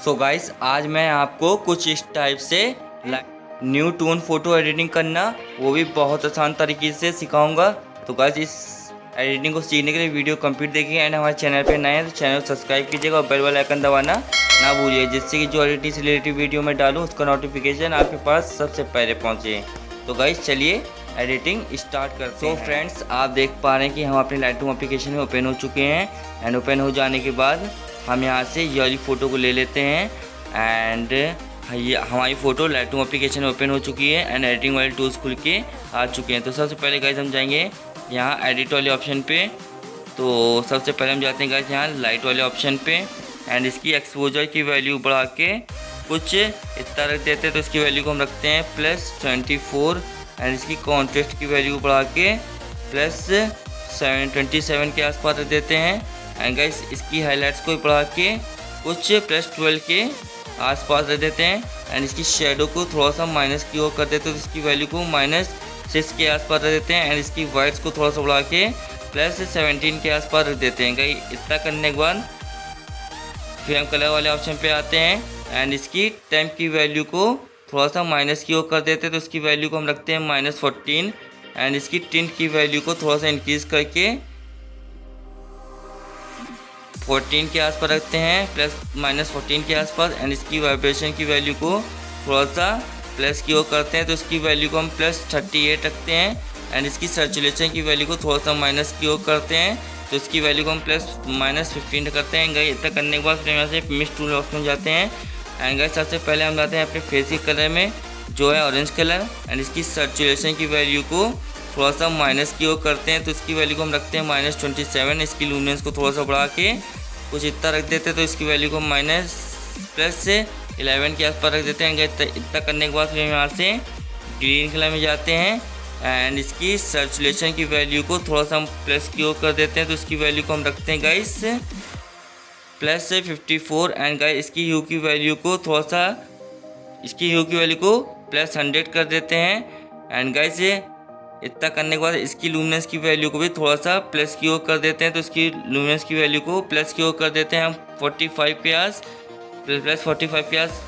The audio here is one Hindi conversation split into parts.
सो गाइस आज मैं आपको कुछ इस टाइप से न्यू टून फोटो एडिटिंग करना वो भी बहुत आसान तरीके से सिखाऊंगा। तो गाइस इस एडिटिंग को सीखने के लिए वीडियो कंप्लीट देखिए एंड हमारे चैनल पे नए हैं तो चैनल को सब्सक्राइब कीजिएगा और बेल वाला आइकन दबाना ना भूलिए, जिससे कि जो एडिटिंग से रिलेटेड वीडियो मैं डालूँ उसका नोटिफिकेशन आपके पास सबसे पहले पहुँचे। तो गाइस चलिए एडिटिंग स्टार्ट करते हैं। तो फ्रेंड्स आप देख पा रहे हैं कि हम अपने लाइटरूम एप्लीकेशन में ओपन हो चुके हैं एंड ओपन हो जाने के बाद हम यहाँ से ये वाली फ़ोटो को ले लेते हैं एंड ये हमारी फ़ोटो लाइटरूम एप्लीकेशन में ओपन हो चुकी है एंड एडिटिंग वाले टूल्स खुल के आ चुके हैं। तो सबसे पहले गाइस हम जाएंगे यहाँ एडिट वाले ऑप्शन पे। तो सबसे पहले हम जाते हैं गाइस यहाँ लाइट वाले ऑप्शन पे एंड इसकी एक्सपोजर की वैल्यू बढ़ा के कुछ इतना रख देते हैं। तो इसकी वैल्यू को हम रखते हैं +24 एंड इसकी कॉन्ट्रास्ट की वैल्यू बढ़ा के +27 के आसपास रख देते हैं एंड गाइस इसकी हाइलाइट्स को बढ़ा के कुछ +12 के आसपास रख देते हैं एंड इसकी शेडो को थोड़ा सा माइनस की ओर कर देते हैं। तो इसकी वैल्यू को -6 के आसपास रख देते हैं एंड इसकी वाइट्स को थोड़ा सा बढ़ा के +17 के आसपास रख देते हैं। गाइस इतना करने के बाद फिर हम कलर वाले ऑप्शन पे आते हैं एंड इसकी टेम्प की वैल्यू को थोड़ा सा माइनस की ओर कर देते हैं। तो इसकी वैल्यू को हम रखते हैं -14 एंड इसकी टिंट की वैल्यू को थोड़ा सा इंक्रीज़ करके 14 के आसपास रखते हैं +-14 के आसपास एंड इसकी वाइब्रेशन की वैल्यू को थोड़ा सा प्लस की ओर करते हैं। तो इसकी वैल्यू को हम +38 रखते हैं एंड इसकी सर्कुलेशन की वैल्यू को थोड़ा सा माइनस की ओर करते हैं। तो इसकी वैल्यू को हम +-15 करते हैं। गाइस इतना करने के बाद फिर यहाँ से मिक्स टूल ऑप्शन में जाते हैं एंड गाइस सबसे पहले हम जाते हैं अपने फेस के कलर में जो है ऑरेंज कलर एंड इसकी सर्कुलेशन की वैल्यू को थोड़ा सा माइनस की ओर करते हैं। तो इसकी वैल्यू को हम रखते हैं -27। इसकी लूमिनेंस को थोड़ा सा बढ़ा के कुछ इतना रख देते हैं। तो इसकी वैल्यू को +11 के आसपास रख देते हैं। इतना करने के बाद फिर हम यहाँ से ग्रीन कलर में जाते हैं एंड इसकी सर्कुलेशन की वैल्यू को थोड़ा सा हम प्लस की ओर कर देते हैं। तो इसकी वैल्यू को हम रखते हैं गाइस +54 एंड गाइस इसकी ह्यू की वैल्यू को थोड़ा सा +100 कर देते हैं एंड गाइस इतना करने के बाद इसकी लूमिनेंस की वैल्यू को भी थोड़ा सा प्लस की ओर कर देते हैं। तो इसकी लूमिनेंस की वैल्यू को प्लस की ओर कर देते हैं हम 45 के आस +45 के आस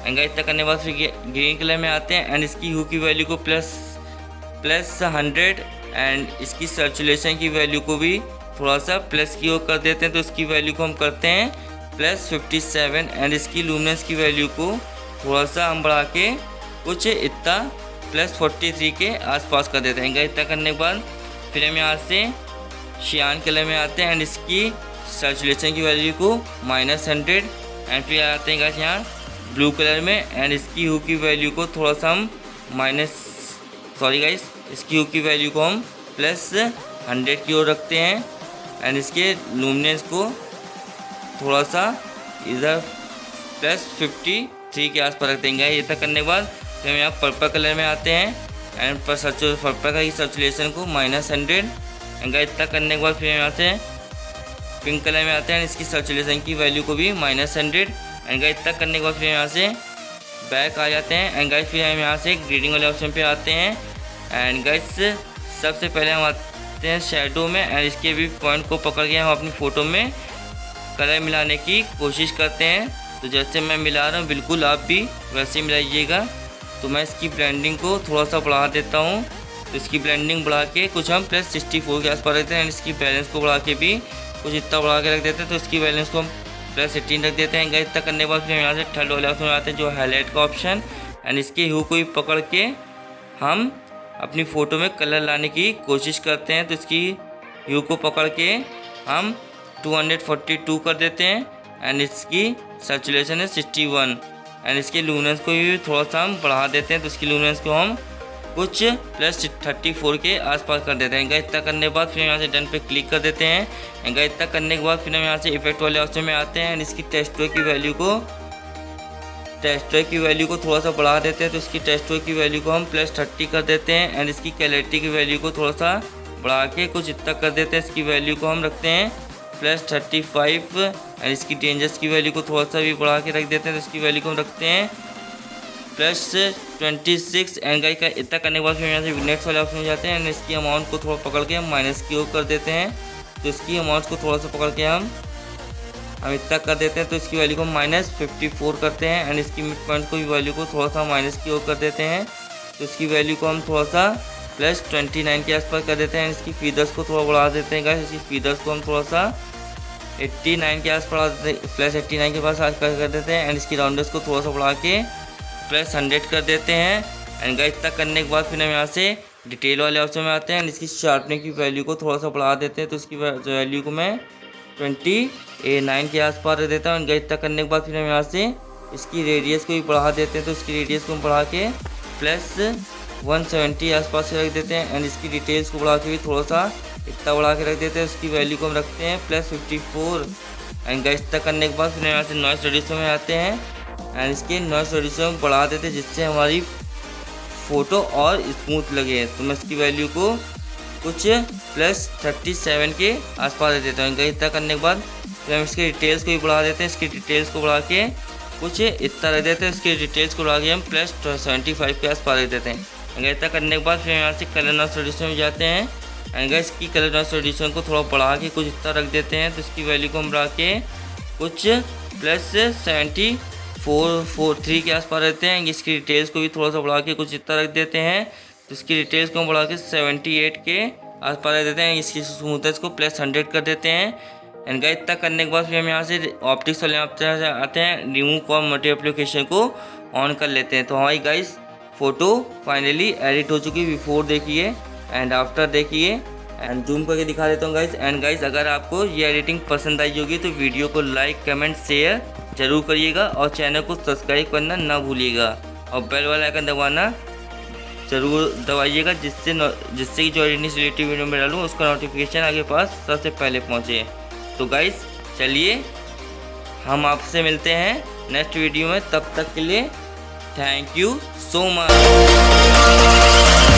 एंड गाइस इतना करने के बाद फिर ग्रीन कलर में आते हैं एंड इसकी ह्यू की वैल्यू को +100 एंड इसकी सर्कुलेशन की वैल्यू को भी थोड़ा सा प्लस की ओर कर देते हैं। तो इसकी वैल्यू को हम करते हैं +57 एंड इसकी लूमिनेंस की वैल्यू को थोड़ा सा हम बढ़ा के कुछ इतना +43 के आसपास कर देते हैं। इतना करने के बाद फिर हम यहाँ से शियान कलर में आते हैं एंड इसकी सर्कुलेशन की वैल्यू को -100 एंड फिर आते हैं गाइस यहाँ ब्लू कलर में एंड इसकी ह्यू की वैल्यू को थोड़ा सा हम इसकी ह्यू की वैल्यू को हम +100 की ओर रखते हैं एंड इसके लूमिनेंस को थोड़ा सा इधर +53 के आसपास रख देंगे। इतना करने के बाद फिर हम यहाँ पर्पल कलर में आते हैं एंड पर्पल का सर्कुलेशन को -100 एंड इतना करने के बाद फिर यहाँ से पिंक कलर में आते हैं इसकी सर्कुलेशन की वैल्यू को भी -100 एंड इतना करने के बाद फिर यहाँ से बैक आ जाते हैं एंड गाइस फिर हम यहाँ से ग्रेडिंग वाले ऑप्शन पे आते हैं एंड गाइस सबसे पहले हम आते हैं शेडो में एंड इसके भी पॉइंट को पकड़ के हम अपनी फ़ोटो में कलर मिलाने की कोशिश करते हैं। तो जैसे मैं मिला रहा हूँ बिल्कुल आप भी वैसे मिलाइएगा। तो मैं इसकी ब्लेंडिंग को थोड़ा सा बढ़ा देता हूँ। तो इसकी ब्लेंडिंग बढ़ा के कुछ हम +64 के आसपास रखते हैं एंड इसकी बैलेंस को बढ़ा के भी कुछ इतना बढ़ा के रख देते हैं। तो इसकी बैलेंस को हम +18 रख देते हैं। इतना करने के बाद फिर यहाँ से थर्ड वाले ऑप्शन में आते हैं जो हाईलाइट का ऑप्शन एंड इसके ह्यू को भी पकड़ के हम अपनी फ़ोटो में कलर लाने की कोशिश करते हैं। तो इसकी ह्यू को पकड़ के हम 242 कर देते हैं एंड इसकी सर्कुलेशन है 61 एंड इसके लूमिनेंस को भी थोड़ा सा हम बढ़ा देते हैं। तो इसकी लूमिनेंस को हम कुछ +34 के आसपास कर देते हैं। इतना करने के बाद फिर यहाँ से डन पे क्लिक कर देते हैं। इतना करने के बाद फिर हम यहाँ से इफेक्ट वाले ऑप्शन में आते हैं एंड इसकी टेक्सचर की वैल्यू को थोड़ा सा बढ़ा देते हैं। तो इसकी टेक्सचर की वैल्यू को हम +30 कर देते हैं एंड इसकी क्लैरिटी की वैल्यू को थोड़ा सा बढ़ा के कुछ इतना कर देते हैं। इसकी वैल्यू को हम रखते हैं +35 एंड इसकी डेंजर्स की वैल्यू को थोड़ा सा भी बढ़ा के रख देते हैं। तो इसकी वैल्यू को हम रखते हैं +26 एंड गाइस का इतना करने के बाद फिर यहाँ से नेक्स्ट वाले ऑप्शन में जाते हैं एंड इसकी अमाउंट को थोड़ा पकड़ के हम माइनस की ओर कर देते हैं। तो इसकी अमाउंट को थोड़ा सा पकड़ के हम हम इतना कर देते हैं। तो इसकी वैल्यू को -54 करते हैं एंड इसकी मिड पॉइंट को वैल्यू को थोड़ा सा माइनस की ओर कर देते हैं। तो इसकी वैल्यू को हम थोड़ा सा +29 के आसपास कर देते हैं। इसकी फीदर्स को थोड़ा बढ़ा देते हैं गाइस। इसकी फीदर्स को हम थोड़ा सा 89 के आसपास +89 के पास कर देते हैं एंड इसकी राउंडर्स को थोड़ा सा बढ़ा के +100 कर देते हैं। एंड गाइस इतना करने के बाद फिर हम यहाँ से डिटेल वाले ऑप्शन में आते हैं एंड इसकी शार्पनिंग की वैल्यू को थोड़ा सा बढ़ा देते हैं। तो इसकी वैल्यू को मैं 29 के आसपास रख देता हूँ। एंड गाइस इतना करने के बाद फिर हम यहाँ से इसकी रेडियस को भी बढ़ा देते हैं। तो इसकी रेडियस को हम बढ़ा के +170 आसपास से रख देते हैं एंड इसकी डिटेल्स को बढ़ा के भी थोड़ा सा इतना बढ़ा के रख देते हैं। उसकी वैल्यू को हम रखते हैं +54। एंड गाइस इतना करने के बाद फिर यहाँ से नॉइस रेडिएशन में आते हैं एंड इसके नॉइस रेडिएशन को बढ़ा देते हैं जिससे हमारी फ़ोटो और स्मूथ लगे। तो मैं इसकी वैल्यू को कुछ +37 के आसपास दे देता हूँ। गाइस इतना करने के बाद फिर हम इसके डिटेल्स को भी बढ़ा देते हैं। इसकी डिटेल्स को बढ़ा के कुछ इतना रख देते हैं। इसकी डिटेल्स को बढ़ा के हम +75 के आसपास रख देते हैं। गाइस इतना करने के बाद फिर यहाँ से कलर नॉइस रेडिएशन में जाते हैं एंड गाइस इसकी कलर नॉइस रेडिएशन को थोड़ा बढ़ा के कुछ इतना रख देते हैं। तो इसकी वैल्यू को हम बढ़ा के कुछ +7443 के आसपास रहते हैं। इसकी डिटेल्स को भी थोड़ा सा बढ़ा के कुछ इतना रख देते हैं। तो इसकी डिटेल्स को हम बढ़ा के 78 के आसपास रख देते हैं। इसकी स्मूथनेस को +100 कर देते हैं। एंड गाइस इतना करने के बाद फिर हम यहाँ से ऑप्टिक्स वाले आते हैं, रिमूव फ्रॉम मल्टीपल एप्लीकेशन को ऑन कर लेते हैं। तो हमारी गाइस फ़ोटो फाइनली एडिट हो चुकी। बिफोर देखिए एंड आफ्टर देखिए एंड जूम करके दिखा देता हूँ गाइस। एंड गाइस अगर आपको ये एडिटिंग पसंद आई होगी तो वीडियो को लाइक कमेंट शेयर ज़रूर करिएगा और चैनल को सब्सक्राइब करना ना भूलिएगा और बेल वाला आइकन दबाना ज़रूर दबाइएगा जिससे कि जो एडिटिंग से रिलेटेड वीडियो में डालूँ उसका नोटिफिकेशन आपके पास सबसे पहले पहुँचे। तो गाइस चलिए हम आपसे मिलते हैं नेक्स्ट वीडियो में। तब तक के लिए थैंक यू सो मच।